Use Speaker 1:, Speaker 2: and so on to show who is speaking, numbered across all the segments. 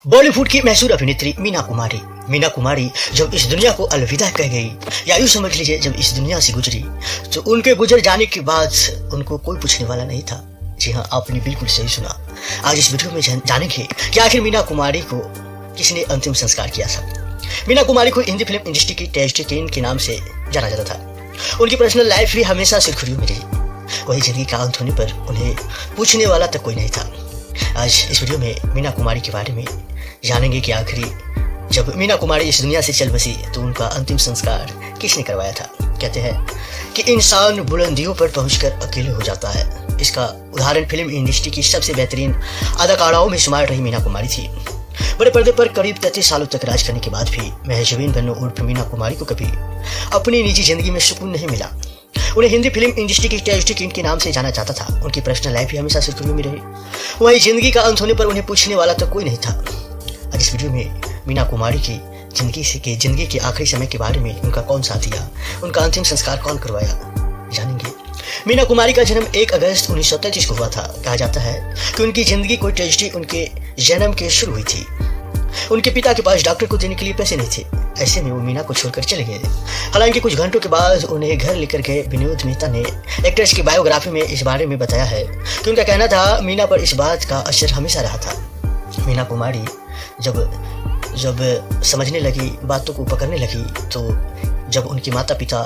Speaker 1: बॉलीवुड की मशहूर अभिनेत्री मीना कुमारी जब इस दुनिया को अलविदा कह गई, या यूं समझ लीजिए जब इस दुनिया से गुजरी, तो उनके गुजर जाने के बाद उनको कोई पूछने वाला नहीं था। जी हाँ, आपने बिल्कुल सही सुना। आज इस वीडियो में जानेंगे कि आखिर मीना कुमारी को किसने अंतिम संस्कार किया था। मीना कुमारी को हिंदी फिल्म इंडस्ट्री की ट्रेजेडी क्वीन के नाम से जाना जाता था। उनकी पर्सनल लाइफ भी हमेशा सुर्खियों में रही। वही जिंदगी का अंत होने पर उन्हें पूछने वाला तक कोई नहीं था। आज इस वीडियो में मीना कुमारी के बारे में जानेंगे कि आखिरी जब मीना कुमारी इस दुनिया से चल बसी तो उनका अंतिम संस्कार किसने करवाया था। कहते हैं कि इंसान बुलंदियों पर पहुंचकर अकेले हो जाता है। इसका उदाहरण फिल्म इंडस्ट्री की सबसे बेहतरीन अदाकाराओं में शुमार रही मीना कुमारी थी। बड़े पर्दे पर करीब 33 सालों तक राज करने के बाद भी महजबीन बन्नू उर्फ मीना कुमारी को कभी अपनी निजी जिंदगी में सुकून नहीं मिला। उन्हें हिंदी फिल्म इंडस्ट्री की ट्रेजेडी क्वीन के नाम से जाना जाता था। उनकी पर्सनल लाइफ भी हमेशा सुर्खियों में रही। वहीं जिंदगी का अंत होने पर उन्हें पूछने वाला तो कोई नहीं था। आज इस वीडियो में मीना कुमारी की जिंदगी के आखिरी समय के बारे में, उनका कौन साथ दिया, उनका अंतिम संस्कार कौन करवाया, जानेंगे। मीना कुमारी का जन्म 1 अगस्त 1933 को हुआ था। कहा जाता है कि उनकी जिंदगी कोई ट्रेजेडी उनके जन्म के शुरू हुई थी। उनके पिता के पास डॉक्टर को देने के लिए पैसे नहीं थे। ऐसे में वो मीना को छोड़कर चले गए। हालांकि कुछ घंटों के बाद उन्हें घर लेकर गए विनोद मेहता ने एक्ट्रेस की बायोग्राफी में इस बारे में बताया है कि उनका कहना था मीना पर इस बात का असर हमेशा रहा था। मीना कुमारी जब समझने लगी, बातों को पकड़ने लगी, तो जब उनके माता पिता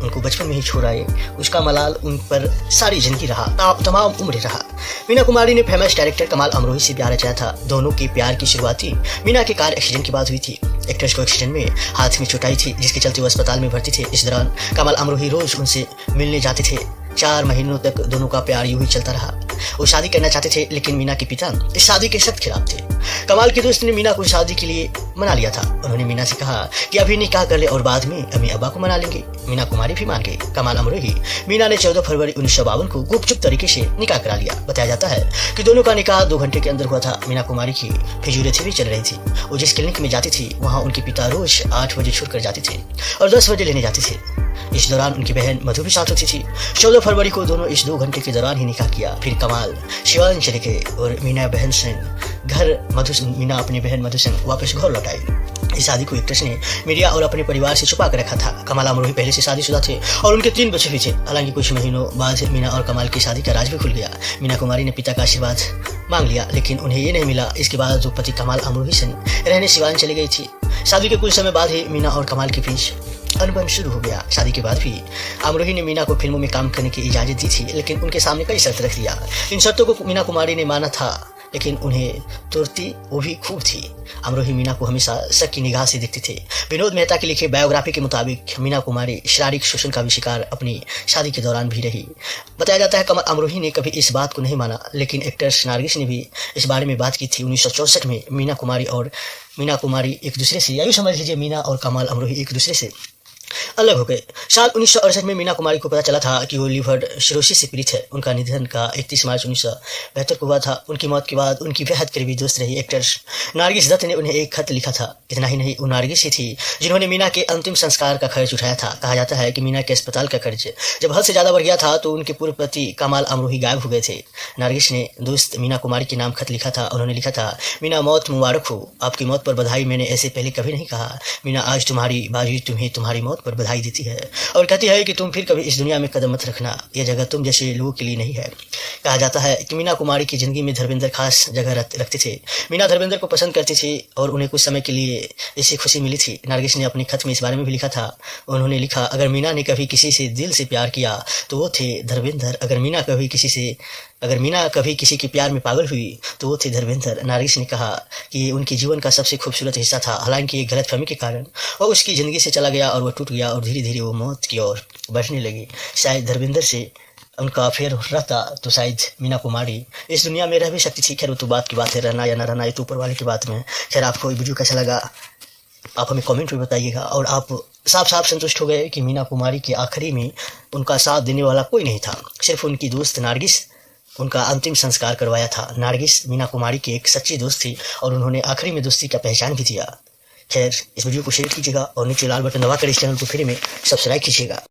Speaker 1: उनको बचपन में ही छोड़ आए, उसका मलाल उन पर सारी जिंदगी रहा, तमाम उम्र रहा। मीना कुमारी ने फेमस डायरेक्टर कमाल अमरोही से प्यार रचाया था। दोनों के प्यार की शुरुआती मीना के कार एक्सीडेंट के बाद हुई थी। एक्ट्रेस को एक्सीडेंट में हाथ में चोट आई थी, जिसके चलते वो अस्पताल में भर्ती थे। इस दौरान कमाल अमरोही रोज उनसे मिलने जाते थे। 4 महीनों तक दोनों का प्यार यूं ही चलता रहा। वो शादी करना चाहते थे, लेकिन मीना के पिता इस शादी के सख्त खिलाफ थे। कमाल के दोस्त ने मीना को शादी के लिए मना लिया था। उन्होंने मीना से कहा कि अभी निकाह कर ले और बाद में अम्मी अब्बा को मना लेंगे। मीना कुमारी भी मान गई। कमाल अमरोही मीना ने 14 फरवरी 1952 को गुपचुप तरीके से निकाह करा लिया। बताया जाता है कि दोनों का निकाह 2 घंटे के अंदर हुआ था। मीना कुमारी की फिजियोथेरेपी चल रही थी। वो जिस क्लिनिक में जाती थी, वहाँ उनके पिता रोज 8 बजे छोड़कर जाते थे और 10 बजे लेने जाते थे। इस दौरान उनकी बहन मधु भी साथ होती थी। 14 फरवरी को दोनों इस 2 घंटे के दौरान ही निकाह किया। फिर कमाल शिवान चले गए और मीना अपनी बहन मधु संग वापस घर लौट आई। इस शादी को एक्ट्रेस ने मीडिया और अपने परिवार से छुपा कर रखा था। कमाल अमरोही पहले से शादीशुदा थे और उनके 3 बच्चे भी थे। हालांकि कुछ महीनों बाद मीना और कमाल की शादी का राज भी खुल गया। मीना कुमारी ने पिता का आशीर्वाद मांग लिया, लेकिन उन्हें ये नहीं मिला। इसके बाद वो पति कमाल अमरोही संग रहने सिवान चली गई थी। शादी के कुछ समय बाद ही मीना और कमाल के बीच अनबन शुरू हो गया। शादी के बाद भी अमरोही ने मीना को फिल्मों में काम करने की इजाजत दी थी, लेकिन उनके सामने कई शर्त रख दिया। इन शर्तों को मीना कुमारी ने माना था, लेकिन उन्हें तुरती वो भी खूब थी। अमरोही मीना को हमेशा शक की निगाह से देखते थे। विनोद मेहता के लिखे बायोग्राफी के मुताबिक मीना कुमारी शारीरिक शोषण का भी शिकार अपनी शादी के दौरान भी रही। बताया जाता है कमल अमरोही ने कभी इस बात को नहीं माना, लेकिन एक्ट्रेस नारगिस ने भी इस बारे में बात की थी। 1964 में मीना कुमारी एक दूसरे से, या यूं समझ लीजिए मीना और कमाल अमरोही एक दूसरे से अलग हो गए। साल 1968 में मीना कुमारी को पता चला था कि वो लिवर सिरोसिस से पीड़ित है। उनका निधन का 31 मार्च 1972 को हुआ था। उनकी मौत के बाद उनकी बेहद करीबी दोस्त रही एक्ट्रेस नारगिस दत्त ने उन्हें एक खत लिखा था। इतना ही नहीं, वो नारगिस ही थी जिन्होंने मीना के अंतिम संस्कार का खर्च उठाया था। कहा जाता है कि मीना के अस्पताल का खर्च जब हद से ज्यादा बढ़ गया था, तो उनके पूर्व पति कमाल अमरोही गायब हो गए थे। नारगिस ने दोस्त मीना कुमारी के नाम खत लिखा था। उन्होंने लिखा था, मीना मौत मुबारक हो, आपकी मौत पर बधाई। मैंने ऐसे पहले कभी नहीं कहा। मीना, आज तुम्हारी बाजी तुम्हें तुम्हारी मौत पर बधाई देती है और कहती है कि तुम फिर कभी इस दुनिया में कदम मत रखना। यह जगह तुम जैसे लोगों के लिए नहीं है। कहा जाता है कि मीना कुमारी की जिंदगी में धर्मेंद्र खास जगह रखते थे। मीना धर्मेंद्र को पसंद करती थी और उन्हें कुछ समय के लिए इससे खुशी मिली थी। नारगिस ने अपने खत में इस बारे में भी लिखा था। उन्होंने लिखा, अगर मीना ने कभी किसी से दिल से प्यार किया तो वो थे धर्मेंद्र। अगर मीना कभी किसी के प्यार में पागल हुई तो वो थे धर्मेंद्र। नारगिस ने कहा कि उनके जीवन का सबसे खूबसूरत हिस्सा था। हालांकि एक गलतफहमी के कारण वो उसकी ज़िंदगी से चला गया और वह टूट गया और धीरे धीरे वो मौत की ओर बढ़ने लगी। शायद धर्मेंद्र से उनका अफेयर रहता तो शायद मीना कुमारी इस दुनिया में रह भी सकती थी। खैर वो तो बात की बात है, रहना या ना रहना ये तो ऊपर वाले की बात में। खैर आपको ये वीडियो कैसा लगा आप हमें कमेंट में बताइएगा। और आप साफ संतुष्ट हो गए कि मीना कुमारी के आखिरी में उनका साथ देने वाला कोई नहीं था, सिर्फ उनकी दोस्त नारगिस उनका अंतिम संस्कार करवाया था। नारगिस मीना कुमारी की एक सच्ची दोस्त थी और उन्होंने आखिरी में दोस्ती का पहचान भी दिया। खैर इस वीडियो को शेयर कीजिएगा और नीचे लाल बटन दबाकर इस चैनल को फ्री में सब्सक्राइब कीजिएगा।